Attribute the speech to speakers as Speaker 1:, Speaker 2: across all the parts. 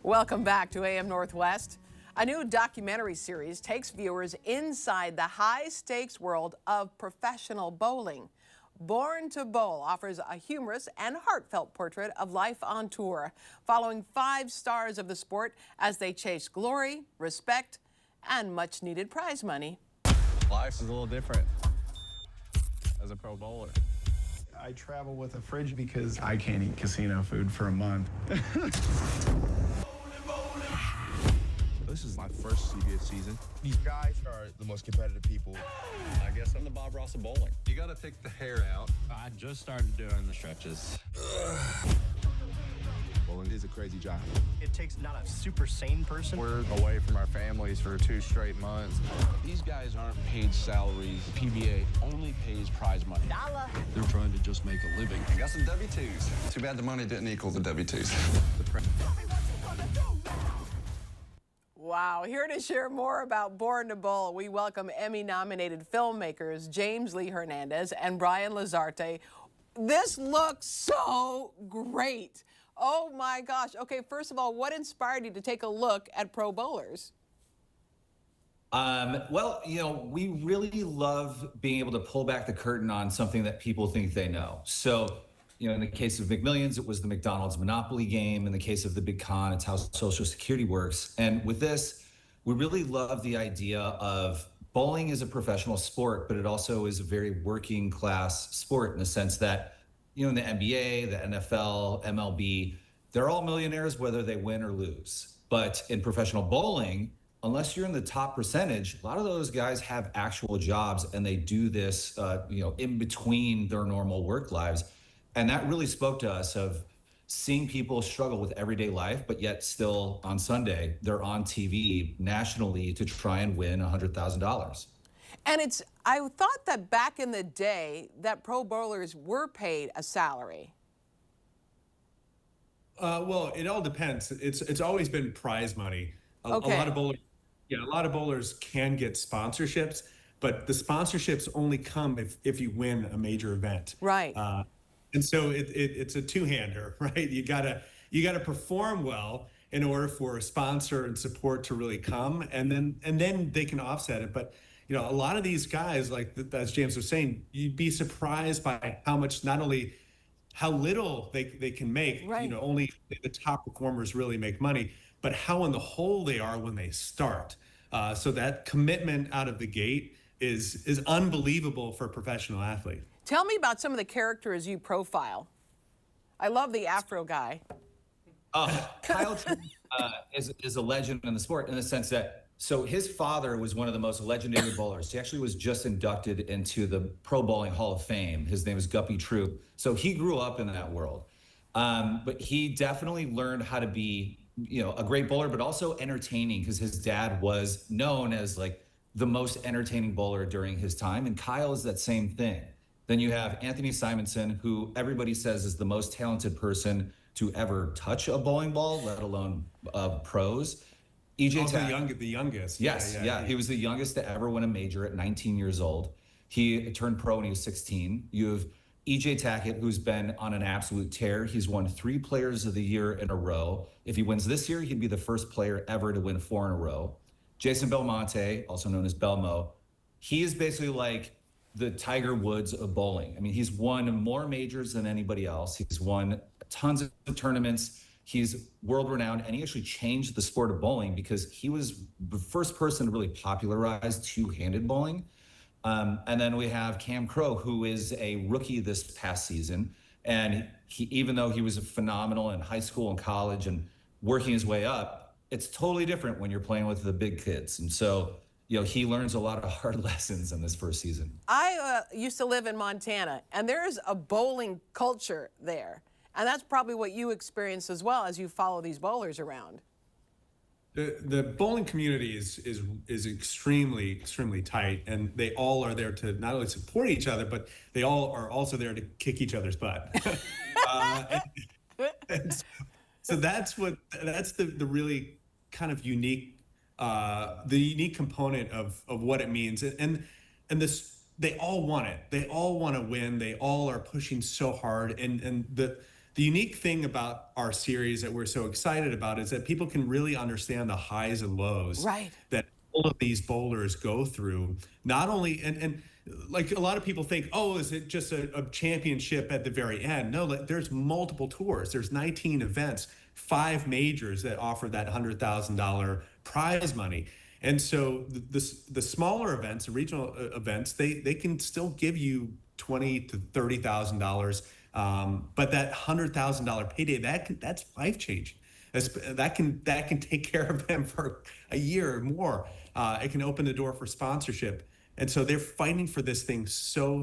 Speaker 1: Welcome back to AM Northwest. A new documentary series takes viewers inside the high-stakes world of professional bowling. Born to Bowl offers a humorous and heartfelt portrait of life on tour, following 5 stars of the sport as they chase glory, respect, and much-needed prize money.
Speaker 2: Life is a little different as a pro bowler.
Speaker 3: I travel with a fridge because I can't eat casino food for a month.
Speaker 2: This is my first CBS season.
Speaker 4: These guys are the most competitive people.
Speaker 2: I guess I'm the Bob Ross of bowling. You got to take the hair out. I just started doing the stretches.
Speaker 4: Bowling is a crazy job.
Speaker 5: It takes not a super sane person.
Speaker 2: We're away from our families for 2 straight months. These guys aren't paid salaries. PBA only pays prize money.
Speaker 5: Dollar.
Speaker 2: They're trying to just make a living.
Speaker 6: I got some W-2s. Too bad the money didn't equal the W-2s.
Speaker 1: Wow, here to share more about Born to Bowl, we welcome Emmy-nominated filmmakers James Lee Hernandez and Brian Lazarte. This looks so great. Oh my gosh. Okay, first of all, what inspired you to take a look at pro bowlers?
Speaker 7: Well, we really love being able to pull back the curtain on something that people think they know. So, in the case of McMillions, it was the McDonald's Monopoly game. In the case of the Big Con, it's how Social Security works. And with this, we really love the idea of bowling is a professional sport, but it also is a very working class sport in the sense that, in the NBA, the NFL, MLB, they're all millionaires whether they win or lose. But in professional bowling, unless you're in the top percentage, a lot of those guys have actual jobs and they do this, in between their normal work lives. And that really spoke to us of seeing people struggle with everyday life, but yet still on Sunday, they're on TV nationally to try and win $100,000.
Speaker 1: And I thought that back in the day that pro bowlers were paid a salary.
Speaker 8: Well, it all depends. It's always been prize money. A lot of bowlers can get sponsorships, but the sponsorships only come if you win a major event.
Speaker 1: Right.
Speaker 8: And so it's a two-hander, right? You gotta perform well in order for a sponsor and support to really come, and then they can offset it. But a lot of these guys, like as James was saying, you'd be surprised by how much, not only how little they can make,
Speaker 1: right.
Speaker 8: Only the top performers really make money, but how in the hole they are when they start. So that commitment out of the gate is unbelievable for a professional athlete.
Speaker 1: Tell me about some of the characters you profile. I love the Afro guy.
Speaker 7: Kyle is a legend in the sport in the sense that, so his father was one of the most legendary bowlers. He actually was just inducted into the Pro Bowling Hall of Fame. His name is Guppy Troop. So he grew up in that world. But he definitely learned how to be, a great bowler, but also entertaining, because his dad was known as like the most entertaining bowler during his time. And Kyle is that same thing. Then you have Anthony Simonson, who everybody says is the most talented person to ever touch a bowling ball, let alone pros. EJ Tackett,
Speaker 8: the youngest.
Speaker 7: Yes, yeah. He was the youngest to ever win a major at 19 years old. He turned pro when he was 16. You have EJ Tackett, who's been on an absolute tear. He's won 3 Players of the Year in a row. If he wins this year, he'd be the first player ever to win 4 in a row. Jason Belmonte, also known as Belmo, he is basically like the Tiger Woods of bowling. I mean, he's won more majors than anybody else. He's won tons of tournaments. He's world renowned, and he actually changed the sport of bowling because he was the first person to really popularize two-handed bowling. And then we have Cam Crow, who is a rookie this past season. And even though he was phenomenal in high school and college and working his way up, it's totally different when you're playing with the big kids. And so, he learns a lot of hard lessons in this first season.
Speaker 1: I used to live in Montana, and there's a bowling culture there. And that's probably what you experience as well as you follow these bowlers around.
Speaker 8: The bowling community is extremely tight, and they all are there to not only support each other, but they all are also there to kick each other's butt. So that's the really kind of unique, the unique component of what it means, and they all want it. They all want to win. They all are pushing so hard, and the the unique thing about our series that we're so excited about is that people can really understand the highs and lows
Speaker 1: Right.
Speaker 8: that all of these bowlers go through. Not only, and like a lot of people think, oh, is it just a championship at the very end? No, like, there's multiple tours. There's 19 events, 5 majors that offer that $100,000 prize money. And so the smaller events, the regional events, they can still give you $20,000 to $30,000. But that $100,000 payday, that's life changing. That can take care of them for a year or more. It can open the door for sponsorship. And so they're fighting for this thing so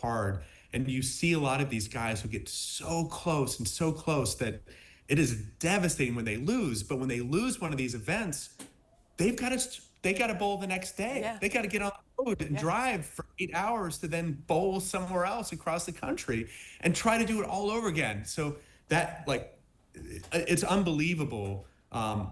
Speaker 8: hard. And you see a lot of these guys who get so close that it is devastating when they lose. But when they lose one of these events, they got to bowl the next day.
Speaker 1: Yeah.
Speaker 8: They got to get on the road and drive for 8 hours to then bowl somewhere else across the country and try to do it all over again. So that, like, it's unbelievable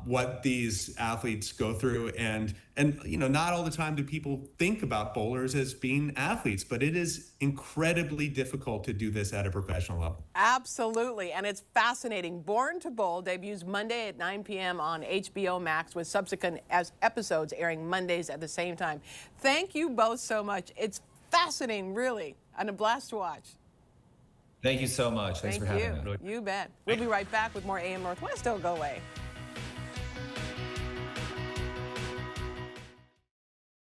Speaker 8: what these athletes go through, and not all the time do people think about bowlers as being athletes, but it is incredibly difficult to do this at a professional level.
Speaker 1: Absolutely, and it's fascinating. Born to Bowl debuts Monday at 9 p.m. on HBO Max, with subsequent episodes airing Mondays at the same time. Thank you both so much. It's fascinating, really, and a blast to watch.
Speaker 7: Thank you so much. Thanks for having me.
Speaker 1: You bet. We'll be right back with more AM Northwest. Don't go away.